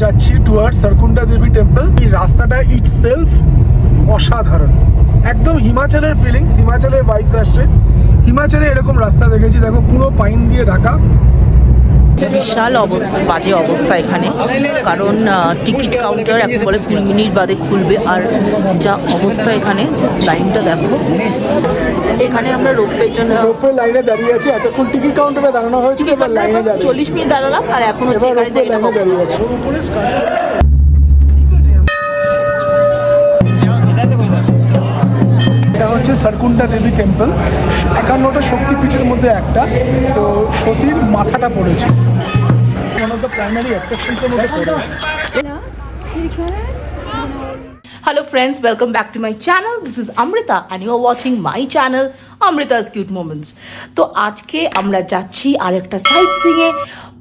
যাচ্ছি টুয়ার্ড সারকুন্ডা দেবী টেম্পল। এই রাস্তাটা ইটসেলফ অসাধারণ, একদম হিমাচলের ফিলিংস, হিমাচলের ভাইবস আসছে। হিমাচলে এরকম রাস্তা দেখেছি, দেখো পুরো পাইন দিয়ে ঢাকা। বিশাল বাজে অবস্থা এখানে, কারণ টিকিট কাউন্টার এখন বলে 2 মিনিট বাদে খুলবে। আর যা অবস্থা এখানে, জাস্ট লাইনটা দেখো। এখানে আমরা রোপওয়ের জন্য লাইনে দাঁড়িয়ে আছি, এতক্ষণ টিকিট কাউন্টারে দাঁড়ানো হয়েছিল, এবার লাইনে দাঁড়িয়ে 40 মিনিট দাঁড়ালাম, আর এখন হচ্ছে এবার এখানে লাইনে দাঁড়িয়ে আছি। এটা হচ্ছে সারকুন্ডা দেবী টেম্পল, 51টা শক্তিপীঠের মধ্যে একটা। তো সতীর মাথাটা পড়েছে, ওয়ান অফ দ্য প্রাইমারি অ্যাট্রাকশনসের মধ্যে পড়ে। Hello friends, welcome back to my channel. This is Amrita and you are watching my channel Amrita's Cute Moments. তো আজকে আমরা যাচ্ছি আরেকটা সাইট সিইংয়ে,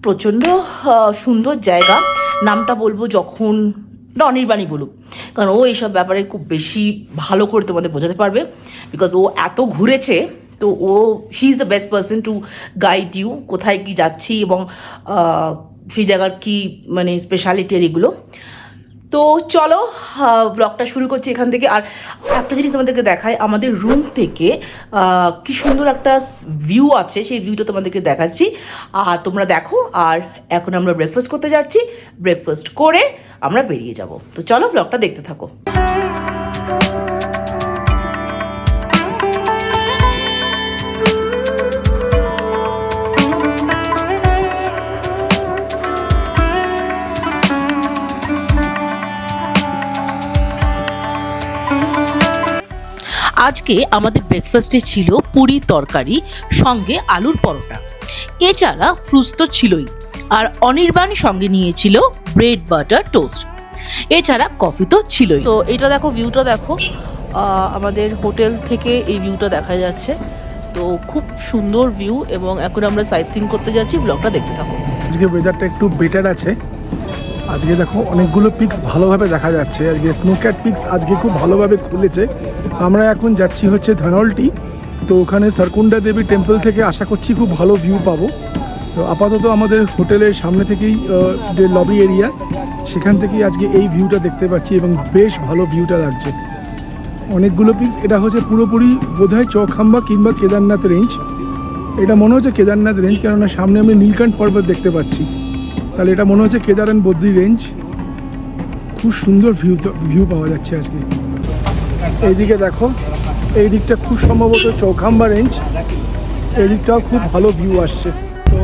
প্রচণ্ড সুন্দর জায়গা। নামটা বলবো যখন অনির্বাণী বলুক, কারণ ও এইসব ব্যাপারে খুব বেশি ভালো করে তোমাদের বোঝাতে পারবে, বিকজ ও এত ঘুরেছে। তো ও she is the best person to guide you কোথায় কি যাচ্ছি এবং সেই জায়গার কি মানে স্পেশালিটি এগুলো। তো চলো ব্লগটা শুরু করছি এখান থেকে। আর একটা জিনিস তোমাদেরকে দেখায়, আমাদের রুম থেকে কি সুন্দর একটা ভিউ আছে, সেই ভিউটা তোমাদেরকে দেখাচ্ছি। আর তোমরা দেখো। আর এখন আমরা ব্রেকফাস্ট করতে যাচ্ছি, ব্রেকফাস্ট করে আমরা বেরিয়ে যাব। তো চলো ব্লগটা দেখতে থাকো। আজকে আমাদের ব্রেকফাস্টে ছিল পুরি তরকারি, সঙ্গে আলুর পরোটা, এছাড়া ফ্রুটস তো ছিলই। আর অনির্বাণ সঙ্গে নিয়েছিল ব্রেড বাটার টোস্ট, এছাড়া কফি তো ছিলই। তো এটা দেখো, ভিউটা দেখো, আমাদের হোটেল থেকে এই ভিউটা দেখা যাচ্ছে। তো খুব সুন্দর ভিউ, এবং এখন আমরা সাইট সিইং করতে যাচ্ছি। ব্লগটা দেখতে থাকো। আজকে ওয়েদারটা একটু বেটার আছে। আজকে দেখো অনেকগুলো পিকস ভালোভাবে দেখা যাচ্ছে। আজকে স্নোক্যাট পিকস আজকে খুব ভালোভাবে খুলেছে। আমরা এখন যাচ্ছি হচ্ছে ধনলটি। তো ওখানে সারকুন্ডা দেবী টেম্পল থেকে আশা করছি খুব ভালো ভিউ পাবো। তো আপাতত আমাদের হোটেলের সামনে থেকেই যে লবি এরিয়া, সেখান থেকেই আজকে এই ভিউটা দেখতে পাচ্ছি এবং বেশ ভালো ভিউটা লাগছে। অনেকগুলো পিকস, এটা হচ্ছে পুরোপুরি বোধহয় চৌখাম্বা কিংবা কেদারনাথ রেঞ্জ। এটা মনে হচ্ছে কেদারনাথ রেঞ্জ, কেননা সামনে আমি নীলকণ্ঠ পর্বত দেখতে পাচ্ছি। তাহলে এটা মনে হচ্ছে কেদার অ্যান্ড বদ্রী রেঞ্জ। খুব সুন্দর ভিউ পাওয়া যাচ্ছে আজকে। এইদিকে দেখো, এই দিকটা খুব সম্ভবত চৌখাম্বা রেঞ্জ, এই দিকটাও খুব ভালো ভিউ আসছে। তো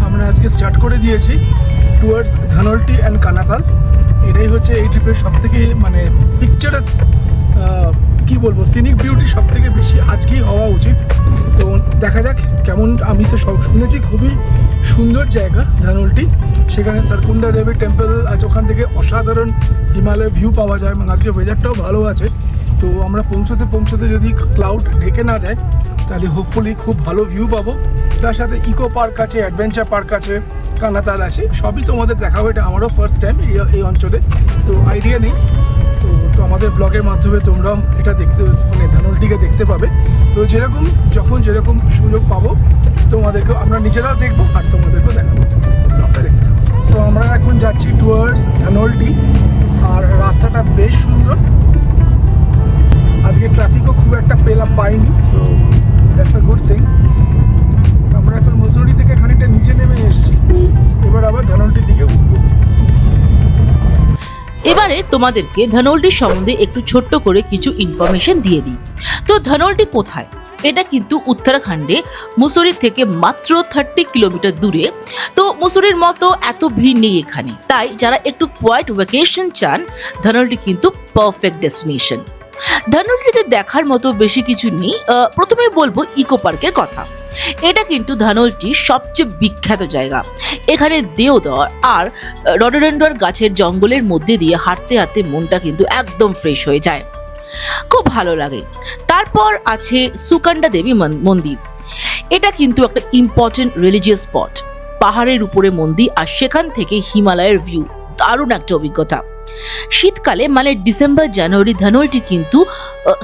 আমরা আজকে স্টার্ট করে দিয়েছি টুয়ার্ডস ধনলটি অ্যান্ড কানাতাল। এটাই হচ্ছে এই ট্রিপের সবথেকে মানে পিকচারাস, কি বলবো, সিনিক বিউটি সবথেকে বেশি আজকেই হওয়া উচিত। তো দেখা যাক কেমন। আমি তো সব শুনেছি খুবই সুন্দর জায়গা ধনলটি, সেখানে সারকুন্ডা দেবী টেম্পল, আজ ওখান থেকে অসাধারণ হিমালয়ের ভিউ পাওয়া যায়। মানে আজকে ওয়েদারটাও ভালো আছে। তো আমরা পৌঁছতে যদি ক্লাউড ঢেকে না দেয়, তাহলে হোপফুলি খুব ভালো ভিউ পাবো। তার সাথে ইকো পার্ক আছে, অ্যাডভেঞ্চার পার্ক আছে, কানাতাল আছে, সবই তোমাদের দেখাবো। এটা আমারও ফার্স্ট টাইম এই অঞ্চলে, তো আইডিয়া নেই। তো আমাদের ব্লগের মাধ্যমে তোমরাও এটা দেখতে, মানে ধনলটিকে দেখতে পাবে। তো যেরকম সুযোগ পাবো তোমাদেরকেও আমরা নিজেরাও দেখবো আর তোমাদেরকেও দেখাবো। ব্লগটা দেখতে থাকো। তো আমরা এখন যাচ্ছি টুয়ার্ডস ধনলটি, আর রাস্তাটা বেশ সুন্দর। আজকে ট্রাফিকও খুব একটা পাইনি, so that's a good thing. আমরা এখন মুসৌরি থেকে খানিকটা নিচে নেমে এসেছি, এবার আবার ধনলটির দিকে উঠবো। এবারে তোমাদেরকে ধনলটি সম্বন্ধে একটু ছোট্ট করে কিছু ইনফরমেশন দিয়ে দিই। তো ধনলটি কোথায়? এটা কিন্তু উত্তরাখণ্ডে মুসৌরি থেকে মাত্র 30 কিলোমিটার দূরে। তো মুসৌরির মতো এত ভিড় নেই এখানে, তাই যারা একটু কোয়াইট ভ্যাকেশন চান, ধনলটি কিন্তু পারফেক্ট ডেস্টিনেশন। ধনলটিতে দেখার মতো বেশি কিছু নেই। প্রথমে বলবো ইকো পার্কের কথা। এটা কিন্তু ধনলটির সবচেয়ে বিখ্যাত জায়গা। এখানে দেওদার আর রডোডেন্ড্রন গাছের জঙ্গলের মধ্যে দিয়ে হাঁটতে হাঁটতে মনটা কিন্তু একদম ফ্রেশ হয়ে যায়, খুব ভালো লাগে। তারপর আছে সুকান্ডা দেবী মন্দির। এটা কিন্তু একটা ইম্পর্টেন্ট রিলিজিয়াস স্পট, পাহাড়ের উপরে মন্দির, আর সেখান থেকে হিমালয়ের ভিউ, দারুণ একটা অভিজ্ঞতা। শীতকালে মানে ডিসেম্বর জানুয়ারি ধনলটি কিন্তু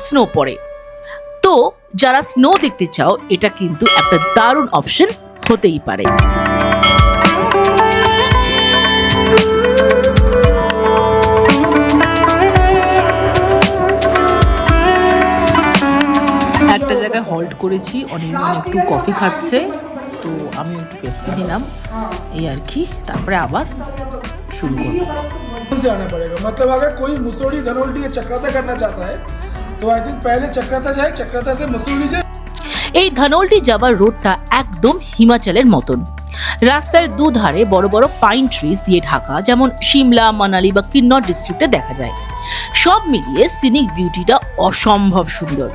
স্নো পড়ে। তো যারা স্নো দেখতে চাও, এটা কিন্তু একটা দারুণ অপশন হতেই পারে। পড়েছি, অনেকজন একটু কফি খাচ্ছে, তো আমি একটু পেপসি নিলাম, এই আর কি। তারপরে আবার শুরু করবো। से आना पड़ेगा, मतलब अगर कोई मसूरी धनोल्टी या चक्राता करना चाहता है तो आई थिंक पहले चक्राता जाए, चक्राता से मसूरी जाए। এই ধনৌল্টি যাবার রোডটা একদম হিমাচলের মতন। রাস্তার দুধারে বড় বড় পাইন ট্রিজ দিয়ে ঢাকা, যেমন সিমলা, মানালি বা কিন্নর ডিস্ট্রিক্টে দেখা যায়। সব মিলিয়ে সিনিক বিউটিটা অসম্ভব সুন্দর।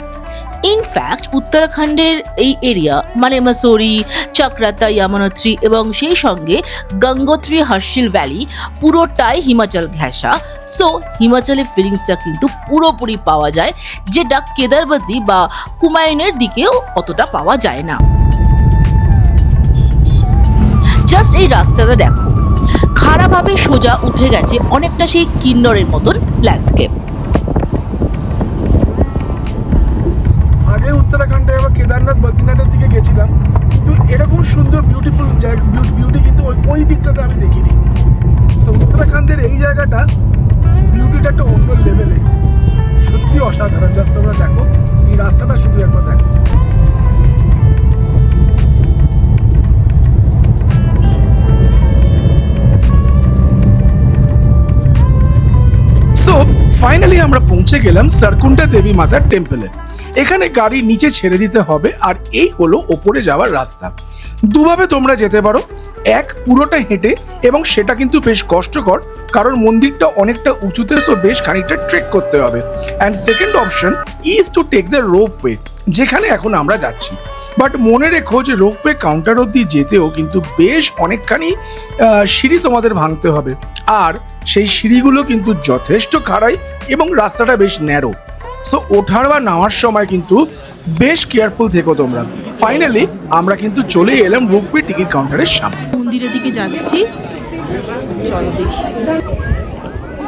ইনফ্যাক্ট উত্তরাখণ্ডের এই এরিয়া মানে মসুরি, চক্রাতা, ইয়ামনোত্রী এবং সেই সঙ্গে গঙ্গোত্রী হর্ষিল ভ্যালি পুরোটাই হিমাচল ঘেঁষা। সো হিমাচলের ফিলিংসটা কিন্তু পুরোপুরি পাওয়া যায়, যেটা কেদারবদ্রী বা কুমায়ুনের দিকেও অতটা পাওয়া যায় না। জাস্ট এই রাস্তাটা দেখো, খারাপভাবে সোজা উঠে গেছে অনেকটা সেই কিন্নরের মতন ল্যান্ডস্কেপ। আগে উত্তরাখণ্ডে বা কেদারনাথ, বদ্রীনাথের দিকে গেছিলাম, কিন্তু এরকম সুন্দর বিউটিফুল বিউটি কিন্তু ওই দিকটাতে আমি দেখিনি। সো উত্তরাখণ্ডের এই জায়গাটা বিউটিটা একটা অন্য লেভেলে, সত্যি অসাধারণ। জাস্ট তোমরা দেখো এই রাস্তাটা, শুধু একবার দেখো। সো ফাইনালি আমরা পৌঁছে গেলাম সারকুন্ডা দেবী মাতার টেম্পলে। এখানে গাড়ি নিচে ছেড়ে দিতে হবে, আর এই হলো ওপরে যাওয়ার রাস্তা। দুভাবে তোমরা যেতে পারো, এক পুরোটা হেঁটে, এবং সেটা কিন্তু বেশ কষ্টকর, কারণ মন্দিরটা অনেকটা উঁচুতে, সো বেশ খানিকটা ট্রেক করতে হবে। And second option is to take the ropeway, যেখানে এখন আমরা যাচ্ছি। বাট মনে রেখো যে রোপওয়ে কাউন্টার অবধি যেতেও কিন্তু বেশ অনেকখানি সিঁড়ি তোমাদের ভাঙতে হবে, আর সেই সিঁড়িগুলো কিন্তু যথেষ্ট খাড়াই এবং রাস্তাটা বেশ ন্যারো। সো ওঠার বা নামার সময় কিন্তু বেশ কেয়ারফুল থেকো তোমরা। ফাইনালি আমরা কিন্তু চলে এলাম রোপওয়ে টিকিট কাউন্টারের সামনে। মন্দিরের দিকে যাচ্ছি, চলো দেখি।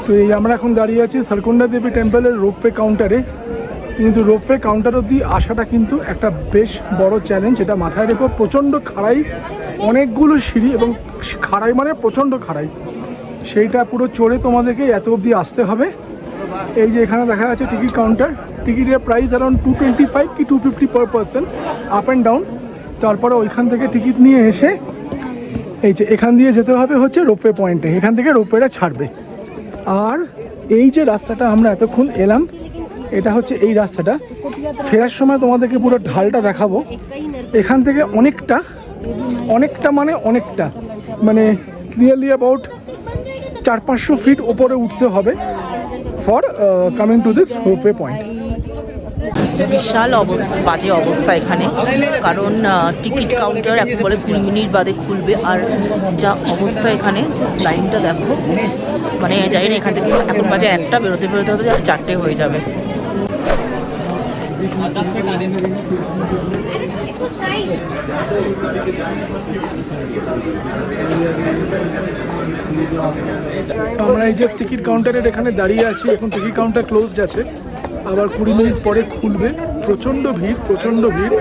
তো এই আমরা এখন দাঁড়িয়ে আছি সারকুন্ডা দেবী টেম্পলের রোপওয়ে কাউন্টারে, কিন্তু রোপওয়ে কাউন্টার অবধি আসাটা কিন্তু একটা বেশ বড় চ্যালেঞ্জ। এটা মাথায় রেখো, প্রচণ্ড খাড়াই, অনেকগুলো সিঁড়ি, এবং খাড়াই মানে প্রচণ্ড খাড়াই, সেইটা পুরো চড়ে তোমাদেরকে এত অবধি আসতে হবে। এই যে এখানে দেখা যাচ্ছে টিকিট কাউন্টার, টিকিটের প্রাইস অ্যারাউন্ড 225 কি 250 per person, up and down. তারপরে ওইখান থেকে টিকিট নিয়ে এসে এই যে এখান দিয়ে যেতে হবে হচ্ছে রোপওয়ে পয়েন্টে, এখান থেকে রোপওয়েটা ছাড়বে। আর এই যে রাস্তাটা আমরা এতক্ষণ এলাম, এটা হচ্ছে এই রাস্তাটা। ফেরার সময় তোমাদেরকে পুরো ঢালটা দেখাবো। এখান থেকে অনেকটা মানে ক্লিয়ারলি অ্যাবাউট 400-500 ফিট ওপরে উঠতে হবে for coming to this ropeway point. বিশাল বাজে অবস্থা এখানে, কারণ টিকিট কাউন্টার একেবারে 20 মিনিট বাদে খুলবে, আর যা অবস্থা এখানে, লাইনটা দেখো, মানে জানি না এখান থেকে এখন বাজে 1টা, বেরোতে হতে 4টে হয়ে যাবে। আমরা এই যে টিকিট কাউন্টারের এখানে দাঁড়িয়ে আছি, এখন টিকিট কাউন্টার ক্লোজড আছে, আবার 20 মিনিট পরে খুলবে। প্রচণ্ড ভিড়।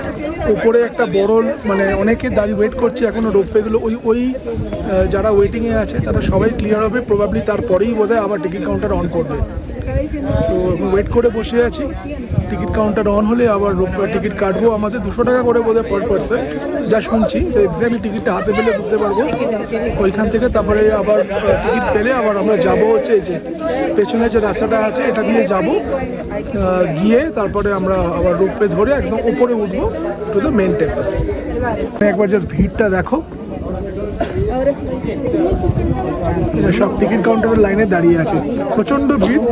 উপরে একটা বড় মানে অনেকে দাঁড়িয়ে ওয়েট করছে এখনও রোপওয়েগুলো, ওই যারা ওয়েটিংয়ে আছে তারা সবাই ক্লিয়ার হবে প্রবাবলি, তারপরেই বোধহয় আবার টিকিট কাউন্টার অন করবে। সো ওয়েট করে বসে আছি, টিকিট কাউন্টার অন হলে আবার রোপওয়ে টিকিট কাটবো। আমাদের 200 টাকা করে বোধহয় পার পারসন, যা শুনছি। তো এক্স্যাক্টলি টিকিটটা হাতে পেলে বুঝতে পারবো ওইখান থেকে। তারপরে আবার টিকিট পেলে আবার আমরা যাবো হচ্ছে এই যে পেছনে যে রাস্তাটা আছে, এটা দিয়ে যাব, গিয়ে তারপরে আমরা আবার রোপওয়ে ধরে একদম উপরে উঠবো টু দ্য মেন টেম্পল। একবার জাস্ট ভিড়টা দেখো, সব টিকিট কাউন্টারের লাইনে দাঁড়িয়ে আছে, প্রচণ্ড ভিড়।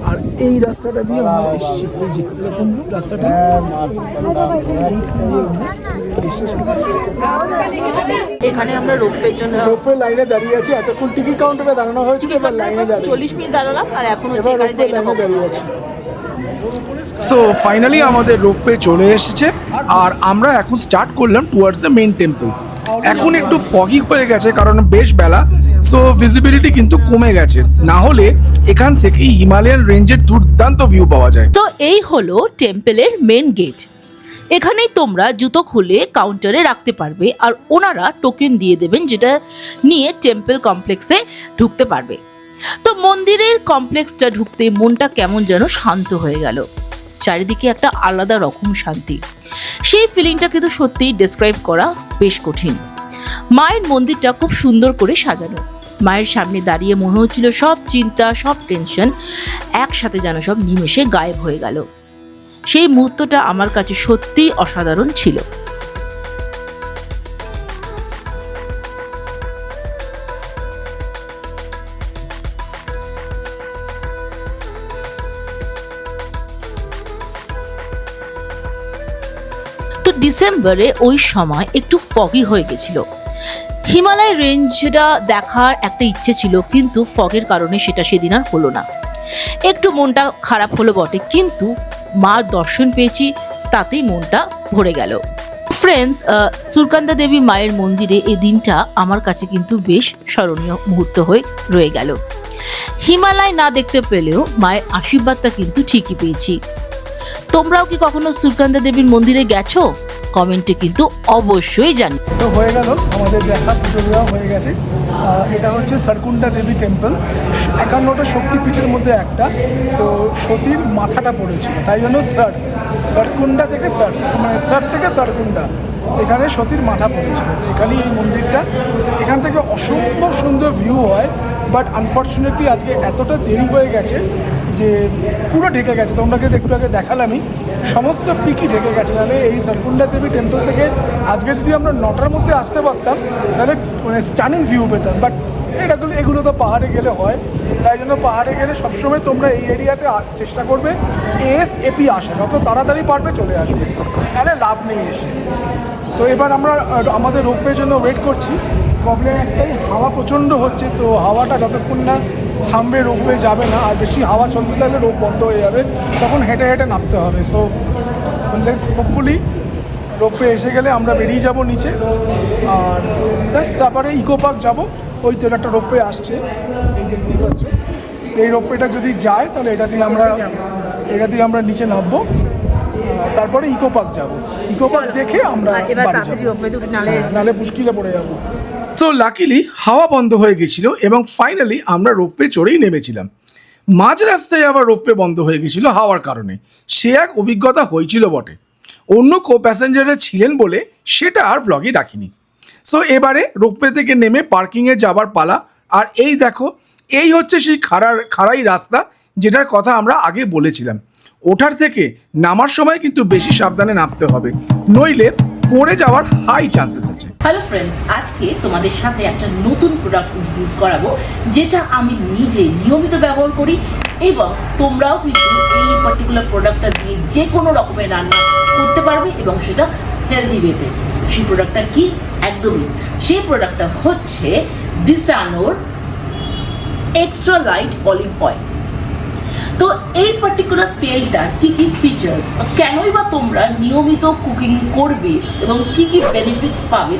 আর এই রাস্তাটা দিয়ে আমরা এসেছি, এরকম রাস্তাটা এখানে আমরা রোপওয়ের জন্য রোপওয়ে লাইনে দাঁড়িয়ে আছি। এতক্ষণ টিকিট কাউন্টারে দাঁড়ানো হয়েছিল, এবার লাইনে দাঁড়িয়ে 40 মিনিট দাঁড়ালাম, আর এখন এবার রোপওয়ে লাইনে দাঁড়িয়ে আছি। সো ফাইনালি আমাদের রোপওয়ে চলে এসেছে, আর আমরা এখন স্টার্ট করলাম টুয়ার্ডস দ্য মেইন টেম্পল। এখন একটু ফগি হয়ে গেছে কারণ বেশ বেলা, সো ভিজিবিলিটি কিন্তু কমে গেছে, না হলে এখান থেকে হিমালয়ান রেঞ্জের দুর্দান্ত ভিউ পাওয়া যায়। তো এই হলো টেম্পলের মেন গেট। এখানেই তোমরা জুতো খুলে কাউন্টারে রাখতে পারবে, আর ওনারা টোকেন দিয়ে দেবেন, যেটা নিয়ে টেম্পল কমপ্লেক্সে ঢুকতে পারবে। তো মন্দিরের কমপ্লেক্সটা ঢুকতে মনটা কেমন যেন শান্ত হয়ে গেল। চারিদিকে একটা আলাদা রকম শান্তি। সেই ফিলিংটা কিন্তু সত্যিই ডেসক্রাইব করা বেশ কঠিন। মায়ের মন্দিরটা খুব সুন্দর করে সাজানো। মায়ের সামনে দাঁড়িয়ে মনে হচ্ছিল সব চিন্তা, সব টেনশন একসাথে যেন সব নিমেষে গায়েব হয়ে গেল। সেই মুহূর্তটা আমার কাছে সত্যিই অসাধারণ ছিল। তো ডিসেম্বরে ওই সময় একটু ফগি হয়ে গেছিল। হিমালয় রেঞ্জটা দেখার একটা ইচ্ছে ছিল, কিন্তু ফগের কারণে সেটা সেদিন আর হলো না। একটু মনটা খারাপ হলো বটে, কিন্তু মার দর্শন পেয়েছি, তাতেই মনটা ভরে গেল। ফ্রেন্ডস, সুরকান্দা দেবী মায়ের মন্দিরে এই দিনটা আমার কাছে কিন্তু বেশ স্মরণীয় মুহূর্ত হয়ে রয়ে গেল। হিমালয় না দেখতে পেলেও মায়ের আশীর্বাদটা কিন্তু ঠিকই পেয়েছি। তোমরাও কি কখনো সুরকান্দা দেবীর মন্দিরে গেছো? কমেন্টে কিন্তু অবশ্যই জানি। তো হয়ে গেল আমাদের দেখা, পুজো দেওয়া হয়ে গেছে। এটা হচ্ছে সরকুন্ডা দেবী টেম্পল, 51টা শক্তিপীঠের মধ্যে একটা। তো সতীর মাথাটা পড়েছিল, তাই জন্য সরকুন্ডা থেকে মানে থেকে সরকুন্ডা, এখানে সতীর মাথা পড়েছিল। তো এখানেই এই মন্দিরটা, এখান থেকে অসম্ভব সুন্দর ভিউ হয়। বাট আনফর্চুনেটলি আজকে এতটা দেরি হয়ে গেছে যে পুরো ঢেকে গেছে। তোমরাকে একটু আগে দেখালামই, সমস্ত পিকই ঢেকে গেছে। তাহলে এই সরকুন্ডা দেবী টেম্পল থেকে আজকে যদি আমরা 9টার মধ্যে আসতে পারতাম তাহলে মানে স্টানিং ভিউ পেতাম। বাট এগুলো তো পাহাড়ে গেলে হয়, তাই জন্য পাহাড়ে গেলে সবসময় তোমরা এই এরিয়াতে চেষ্টা করবে এএসএপি আসা, যত তাড়াতাড়ি পারবে চলে আসবে, তাহলে লাভ নেই এসে। তো এবার আমরা আমাদের রোপওয়ের জন্য ওয়েট করছি। প্রবলেম একটাই, হাওয়া প্রচণ্ড হচ্ছে। তো হাওয়াটা যতক্ষণ না থামবে রোপওয়ে যাবে না। আর বেশি হাওয়া চলতে থাকলে রোপ বন্ধ হয়ে যাবে, তখন হেঁটে হেঁটে নামতে হবে। সো হোপফুলি রোপওয়ে এসে গেলে আমরা বেরিয়ে যাব নিচে। আর ব্যাস, তারপরে ইকো পার্ক যাবো। ওই তো একটা রোপওয়ে আসছে, এই দেখতেই পাচ্ছ। এই রোপওয়েটা যদি যায় তাহলে এটা দিয়ে আমরা নিচে নামবো। তারপরে ইকো পার্ক যাবো। ইকো পার্ক দেখে আমরা নালে মুশকিলে পড়ে যাবো। সো লাকিলি হাওয়া বন্ধ হয়ে গেছিলো এবং ফাইনালি আমরা রোপওয়ে চড়েই নেমেছিলাম। মাঝ রাস্তায় আবার রোপওয়ে বন্ধ হয়ে গেছিলো হাওয়ার কারণে। সে এক অভিজ্ঞতা হয়েছিল বটে। অন্য কো প্যাসেঞ্জাররা ছিলেন বলে সেটা আর ব্লগে রাখিনি। সো এবারে রোপওয়ে থেকে নেমে পার্কিংয়ে যাবার পালা। আর এই দেখো, এই হচ্ছে সেই খাড়াই রাস্তা যেটার কথা আমরা আগে বলেছিলাম। ওঠার থেকে নামার সময় কিন্তু বেশি সাবধানে নামতে হবে, নইলে পড়ে যাওয়ার হাই চান্সেস আছে। হ্যালো ফ্রেন্ডস, আজকে তোমাদের সাথে একটা নতুন প্রোডাক্ট ইন্ট্রোডিউস করাবো, যেটা আমি নিজে নিয়মিত ব্যবহার করি এবং তোমরাও কিন্তু এই পার্টিকুলার প্রোডাক্টটা দিয়ে যে কোনো রকমের রান্না করতে পারবে এবং সেটা হেলদি ওয়েতে। সেই প্রোডাক্টটা কি? একদমই সেই প্রোডাক্টটা হচ্ছে ডিসানোর এক্সট্রা লাইট অলিভ অয়েল। তো এই পার্টিকুলার তেলটার কী কী ফিচার্স, কেনই বা তোমরা নিয়মিত কুকিং করবে এবং কী কী বেনিফিটস পাবে,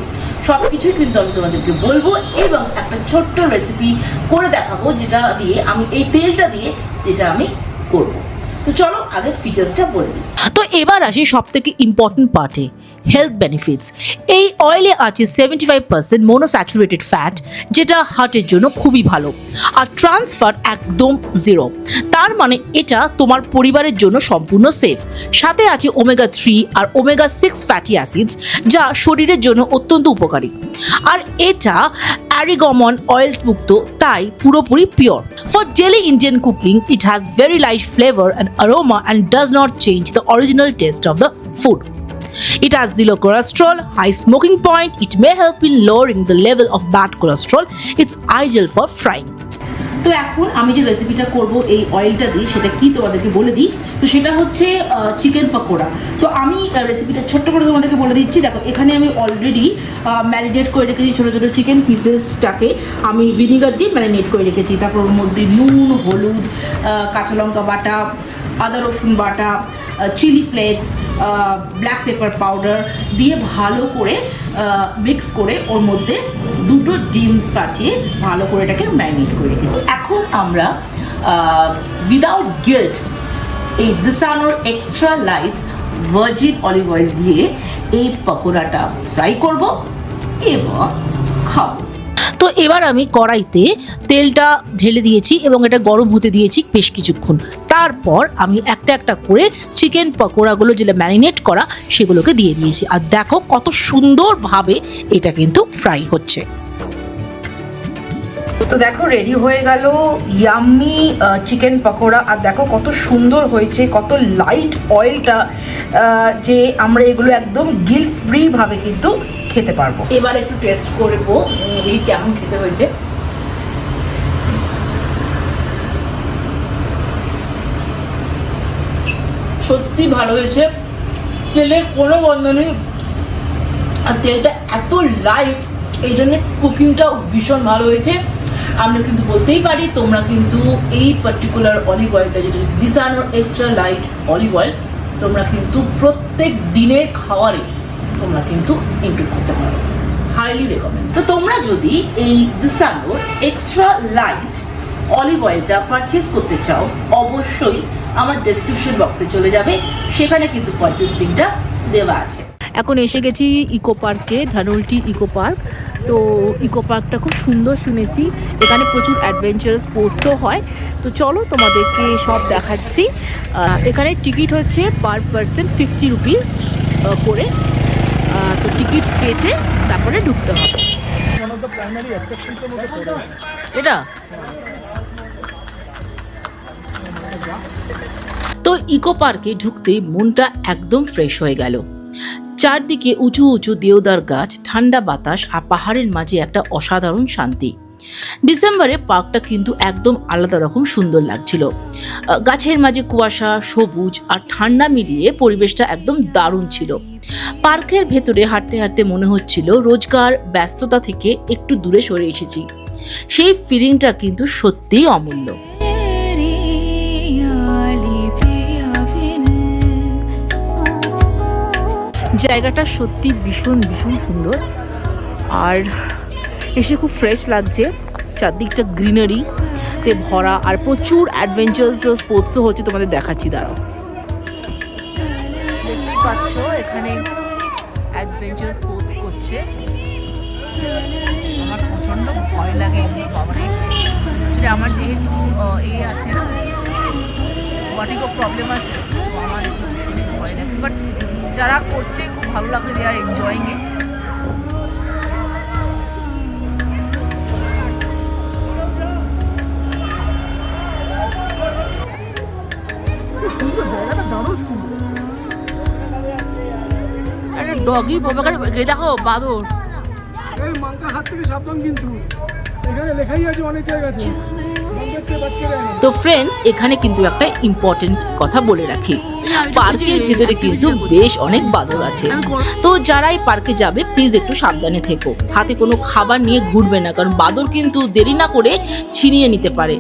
সব কিছুই কিন্তু আমি তোমাদেরকে বলবো এবং একটা ছোট্ট রেসিপি করে দেখাবো, যেটা দিয়ে আমি এই তেলটা দিয়ে যেটা আমি করবো। তো চলো আগে ফিচার্সটা বলে দিই। তো এবার আসি সব থেকে ইম্পর্টেন্ট পার্টে, হেলথ বেনিফিটস। এই অয়েলে আছে 75% মোনোস্যাচুরেটেড ফ্যাট, যেটা হার্টের জন্য খুবই ভালো। আর ট্রান্সফার একদম 0, তার মানে এটা তোমার পরিবারের জন্য সম্পূর্ণ সেফ। সাথে আছে ওমেগা 3 আর ওমেগা 6 ফ্যাটি অ্যাসিডস, যা শরীরের জন্য অত্যন্ত উপকারী। আর এটা অ্যারিগমন অয়েল মুক্ত, তাই পুরোপুরি pure. For daily Indian cooking, it has very light flavour and aroma and does not change the original taste of the food. It has zero cholesterol, high smoking point. It may help in lowering the level of bad cholesterol. It's ideal for frying. তো এখন আমি যে রেসিপিটা করব এই অয়েলটা দিয়ে, সেটা কি তোমাদেরকে বলে দিই। তো সেটা হচ্ছে চিকেন পকোড়া। তো আমি রেসিপিটা ছোট্ট করে তোমাদেরকে বলে দিচ্ছি। দেখো, এখানে আমি অলরেডি ম্যারিনেট করে রেখেছি ছোটো ছোটো চিকেন পিসেসটাকে আমি ভিনিগার দিয়ে ম্যারিনেট করে রেখেছি। তারপর ওর মধ্যে নুন, হলুদ, কাঁচা লঙ্কা বাটা, আদা রসুন বাটা, chilli flakes, black pepper powder দিয়ে ভালো করে মিক্স করে ওর মধ্যে 2টো ডিম ফাটিয়ে ভালো করে এটাকে ম্যারিনেট করে রেখেছি। এখন আমরা উইদাউট গিল্ট এই ডিসানোর extra light virgin olive oil দিয়ে এই পকোড়াটা ফ্রাই করব এবং খাবো। তো এবার আমি কড়াইতে তেলটা ঢেলে দিয়েছি এবং এটা গরম হতে দিয়েছি বেশ কিছুক্ষণ। তারপর আমি একটা একটা করে চিকেন পকোড়াগুলো যেটা ম্যারিনেট করা সেগুলোকে দিয়ে দিয়েছি। আর দেখো কত সুন্দরভাবে এটা কিন্তু ফ্রাই হচ্ছে। তো দেখো রেডি হয়ে গেল ইয়াম্মি চিকেন পকোড়া। আর দেখো কত সুন্দর হয়েছে, কত লাইট অয়েলটা, যে আমরা এগুলো একদম গিল ফ্রি ভাবে কিন্তু খেতে পারবো। এবার একটু টেস্ট করবো এই কেমন খেতে হয়েছে। সত্যি ভালো হয়েছে, তেলের কোনো গন্ধ নেই, আর তেলটা এত লাইট, এই জন্য কুকিংটাও ভীষণ ভালো হয়েছে। আমরা কিন্তু বলতেই পারি তোমরা কিন্তু এই পার্টিকুলার অলিভ অয়েলটা, যেটা দিশানোর এক্সট্রা লাইট অলিভ অয়েল, তোমরা কিন্তু প্রত্যেক দিনের খাওয়ারে তোমরা কিন্তু ইনক্লুড করতে পারো। Highly recommend. তো তোমরা যদি এই দিশানোর এক্সট্রা লাইট অলিভ অয়েলটা পারচেস করতে চাও, অবশ্যই আমার ডেসক্রিপশন বক্সে চলে যাবে, সেখানে কিন্তু পারচেস লিঙ্কটা দেওয়া আছে। এখন এসে গেছি ইকো পার্কে, ধানলটি ইকো পার্ক। তো ইকো পার্কটা খুব সুন্দর শুনেছি, এখানে প্রচুর অ্যাডভেঞ্চারাস স্পোর্টসও হয়। তো চলো তোমাদেরকে সব দেখাচ্ছি। এখানে টিকিট হচ্ছে পার পারসন 50 রুপিস করে। তো টিকিট কেটে তারপরে ঢুকতে হবে। এটা তো ইকো পার্কে ঢুকতেই মনটা একদম ফ্রেশ হয়ে গেল। চারদিকে উঁচু উঁচু দেওদার গাছ, ঠান্ডা বাতাস আর পাহাড়ের মাঝে একটা অসাধারণ শান্তি। ডিসেম্বরে পার্কটা কিন্তু একদম আলাদা রকম সুন্দর লাগছিল। গাছের মাঝে কুয়াশা, সবুজ আর ঠান্ডা মিলিয়ে পরিবেশটা একদম দারুণ ছিল। পার্কের ভেতরে হাঁটতে হাঁটতে মনে হচ্ছিল রোজকার ব্যস্ততা থেকে একটু দূরে সরে এসেছি। সেই ফিলিংটা কিন্তু সত্যিই অমূল্য। জায়গাটা সত্যি ভীষণ ভীষণ সুন্দর, আর এসে খুব ফ্রেশ লাগছে। চারদিকটা গ্রিনারিতে ভরা, আর প্রচুর অ্যাডভেঞ্চারাস স্পোর্টসও হচ্ছে, তোমাদের দেখাচ্ছি, দাঁড়াও। দেখতেই পাচ্ছ এখানে অ্যাডভেঞ্চারাস স্পোর্টস করছে। আমার প্রচণ্ড ভয় লাগে বাবারে, আমার যেহেতু আছে না, বডিগো প্রবলেম আছে, তো আমার একটু ভীষণই ভয় লাগে। বাট যারা করছে খুব ভালো লাগে, দে আর এনজয়িং ইট। ডগি দেখো বাদর, এই মাংকা হাত থেকে সাবধান, কিন্তু এখানে লেখাই আছে অনেক জায়গাতে। তো ফ্রেন্ডস, এখানে কিন্তু একটা ইম্পর্টেন্ট কথা বলে রাখি, পার্কের ভিতরে কিন্তু বেশ অনেক বাদর আছে। তো যারা এই পার্কে যাবে প্লিজ একটু সাবধানে থেকো, হাতে কোনো খাবার নিয়ে ঘুরবে না, কারণ বাদর কিন্তু দেরি না করে ছিনিয়ে নিতে পারে।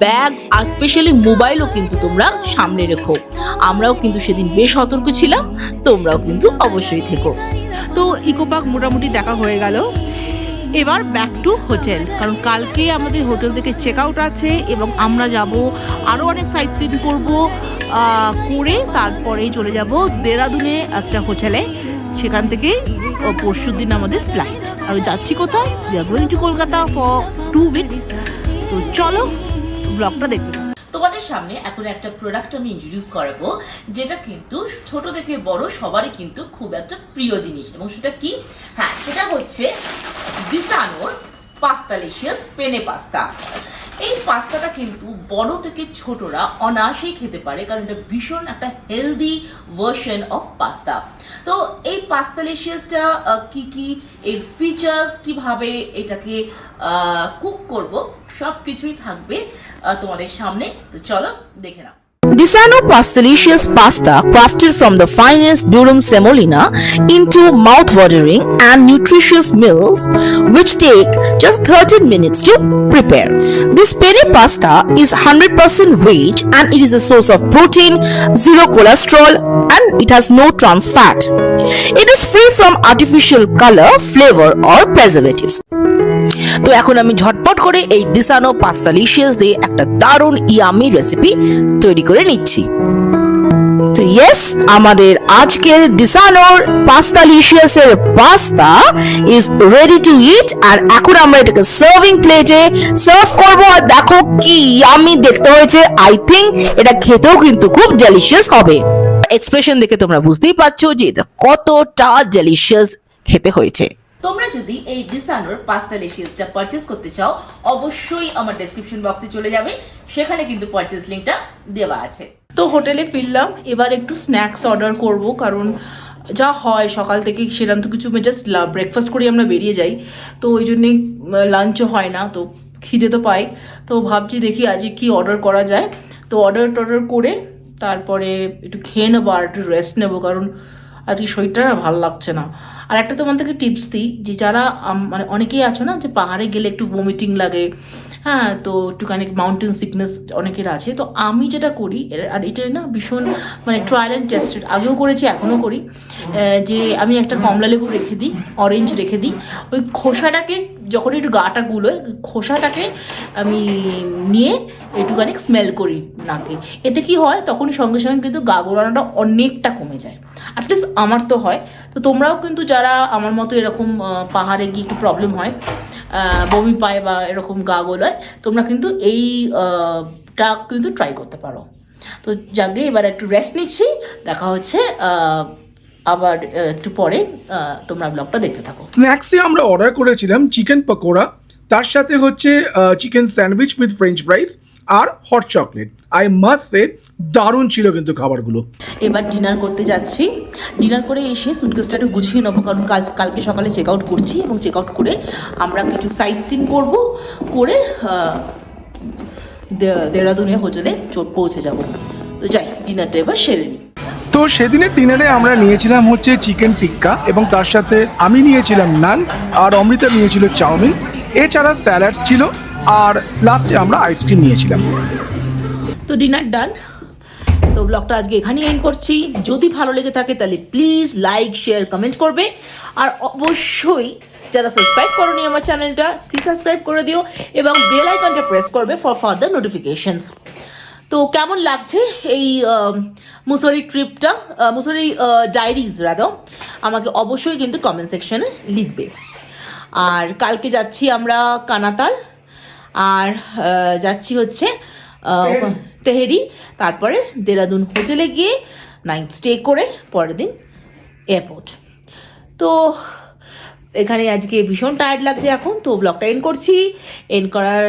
ব্যাগ আর স্পেশালি মোবাইলও কিন্তু তোমরা সামনে রেখো। আমরাও কিন্তু সেদিন বেশ সতর্ক ছিলাম, তোমরাও কিন্তু অবশ্যই থেকো। তো ইকো পার্ক মোটামুটি দেখা হয়ে গেল। এবার ব্যাক টু হোটেল, কারণ কালকে আমাদের হোটেল থেকে চেক আউট আছে এবং আমরা যাব আরও অনেক সাইট সিন করবো, করে তারপরে চলে যাব দেরাদুনে একটা হোটেলে, সেখান থেকেই পরশু দিন আমাদের ফ্লাইট। আমি যাচ্ছি কোথায়, we are going to Kolkata for 2 weeks. তো চলো ব্লগটা দেখতে। তোমাদের সামনে এখন একটা প্রোডাক্ট আমি ইন্ট্রোডিউস করাবো, যেটা কিন্তু ছোট থেকে বড় সবারই কিন্তু খুব একটা প্রিয় জিনিস। এবং সেটা কি? হ্যাঁ, সেটা হচ্ছে দিশানোর পাস্তালিশিয়াস পেনে পাস্তা। এই পাস্তাটা কিন্তু বড় থেকে ছোটরা অনায়াসেই খেতে পারে, কারণ এটা ভীষণ একটা হেলদি ভার্সন অফ পাস্তা। তো এই পাস্তালিশিয়াসটা কি কি, এর ফিচার্স, কিভাবে এটাকে কুক করব, সব কিছুই থাকবে তোমাদের সামনে। তো চলো দেখে নাও। Disano Pastelicious pasta, crafted from the finest durum semolina into mouth-watering and nutritious meals, which take just 13 minutes to prepare. This penne pasta is 100% veg and it is a source of protein, zero cholesterol, and it has no trans fat. It is free from artificial color, flavor, or preservatives. তো এখন আমি ঝটপট করে এই দিশানো পাস্তালিশিয়াস দিয়ে একটা দারুণ yummy recipe তৈরি করে নিচ্ছি। তো ইয়েস, আমাদের আজকের দিসানোর পাস্তালিশিয়াসের পাস্তা ইজ রেডি টু ইট, আর এখন আমরা এটাকে সার্ভিং প্লেটে সার্ভ করব। আর দেখো কি ইয়ামি দেখতে হয়েছে। আই থিংক এটা খেতেও কিন্তু খুব ডেলিশিয়াস হবে। এক্সপ্রেশন দেখে তোমরা বুঝতেই পারছো যে এটা কতটা ডেলিশিয়াস খেতে হয়েছে। তোমরা যদি এই দিসানোর পাস্তা লিশিয়াসটা পারচেজ করতে চাও, অবশ্যই আমার ডেসক্রিপশন বক্সে চলে যাবে, সেখানে কিন্তু পারচেজ লিঙ্কটা দেওয়া আছে। তো হোটেলে ফিরলাম, এবার একটু স্ন্যাক্স অর্ডার করব, কারণ যা হয় সকাল থেকে সেরকম তো কিছু জাস্ট ব্রেকফাস্ট করে আমরা বেরিয়ে যাই, তো ওই জন্যে লাঞ্চও হয় না, তো খিদে তো পাই। তো ভাবছি দেখি আজকে কি অর্ডার করা যায়। তো অর্ডার করে তারপরে একটু খেয়ে নেবো আর একটু রেস্ট নেবো, কারণ আজকে শরীরটা না ভালো লাগছে না। আর একটা তোমাদেরকে টিপস দিই, যে যারা মানে অনেকেই আছো না যে পাহাড়ে গেলে একটু ভমিটিং লাগে, হ্যাঁ, তো একটুখানি মাউন্টেন সিকনেস অনেকের আছে। তো আমি যেটা করি, আর এটা না ভীষণ মানে ট্রায়াল অ্যান্ড টেস্টেড, আগেও করেছি এখনও করি, যে আমি একটা কমলা লেবু রেখে দিই, অরেঞ্জ রেখে দিই, ওই খোসাটাকে যখন একটু গাটা গুলোয় খোসাটাকে আমি নিয়ে একটুখানি স্মেল করি নাকে। এতে কি হয়, তখনই সঙ্গে সঙ্গে কিন্তু গা গোলানোটা অনেকটা কমে যায়। অ্যাটলিস্ট আমার তো হয়। তো তোমরাও কিন্তু যারা আমার মতো এরকম পাহাড়ে গিয়ে একটু প্রবলেম হয়, বমি পায় বা এরকম গা গোলায়, তোমরা কিন্তু এইটা কিন্তু ট্রাই করতে পারো। তো যাকে এবার একটু রেস্ট নিচ্ছি, দেখা হচ্ছে আবার একটু পরে, তোমরা ব্লগটা দেখতে থাকো। স্ন্যাক্সে আমরা অর্ডার করেছিলাম চিকেন পকোড়া, তার সাথে হচ্ছে chicken sandwich with French fries আর hot chocolate. I must say দারুণ ছিল কিন্তু খাবারগুলো। এবার ডিনার করতে যাচ্ছি। ডিনার করে এসে সুটকেসটা একটু গুছিয়ে নেবো, কারণ কালকে সকালে চেক আউট করছি, এবং চেক আউট করে আমরা কিছু সাইট সিন করবো, করে দেহরাদুনে হোটেলে পৌঁছে যাব। তো যাই, ডিনারটা এবার সেরে নিই। তো সেদিনের ডিনারে আমরা নিয়েছিলাম হচ্ছে চিকেন টিক্কা, এবং তার সাথে আমি নিয়েছিলাম নান, আর অমৃতা নিয়েছিল চাউমিন, এছাড়া স্যালাডস ছিল, আর লাস্টে আমরা আইসক্রিম নিয়েছিলাম। তো ডিনার ডান। তো ব্লগটা আজকে এখানেই এন্ড করছি। যদি ভালো লেগে থাকে তাহলে প্লিজ লাইক, শেয়ার, কমেন্ট করবে, আর অবশ্যই যারা সাবস্ক্রাইব করোনি আমার চ্যানেলটা প্লিজ সাবস্ক্রাইব করে দিও, এবং বেল আইকনটা প্রেস করবে ফর ফার্দার নোটিফিকেশনস। তো কেমন লাগছে এই মুসৌরি ট্রিপটা, মুসৌরি ডায়েরিজ রাদো, আমাকে অবশ্যই কিন্তু কমেন্ট সেকশনে লিখবে। আর কালকে যাচ্ছি আমরা কানাতাল, আর যাচ্ছি হচ্ছে তেহেরি, তারপরে দেরাদুন হোটেলে গিয়ে নাইট স্টে করে পরের দিন এয়ারপোর্ট। তো এখানে আজকে ভীষণ টায়ার্ড লাগছে এখন, তো ব্লগটা এন্ড করছি। এন্ড করার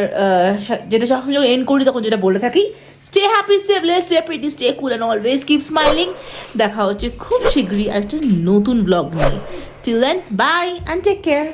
যেটা যখন এন্ড করি তখন যেটা বলে থাকি, stay happy, stay blessed, stay pretty, stay cool and always keep smiling. দেখা হচ্ছে খুব শীঘ্রই একটা নতুন ব্লগ নিয়ে। Till then, bye and take care.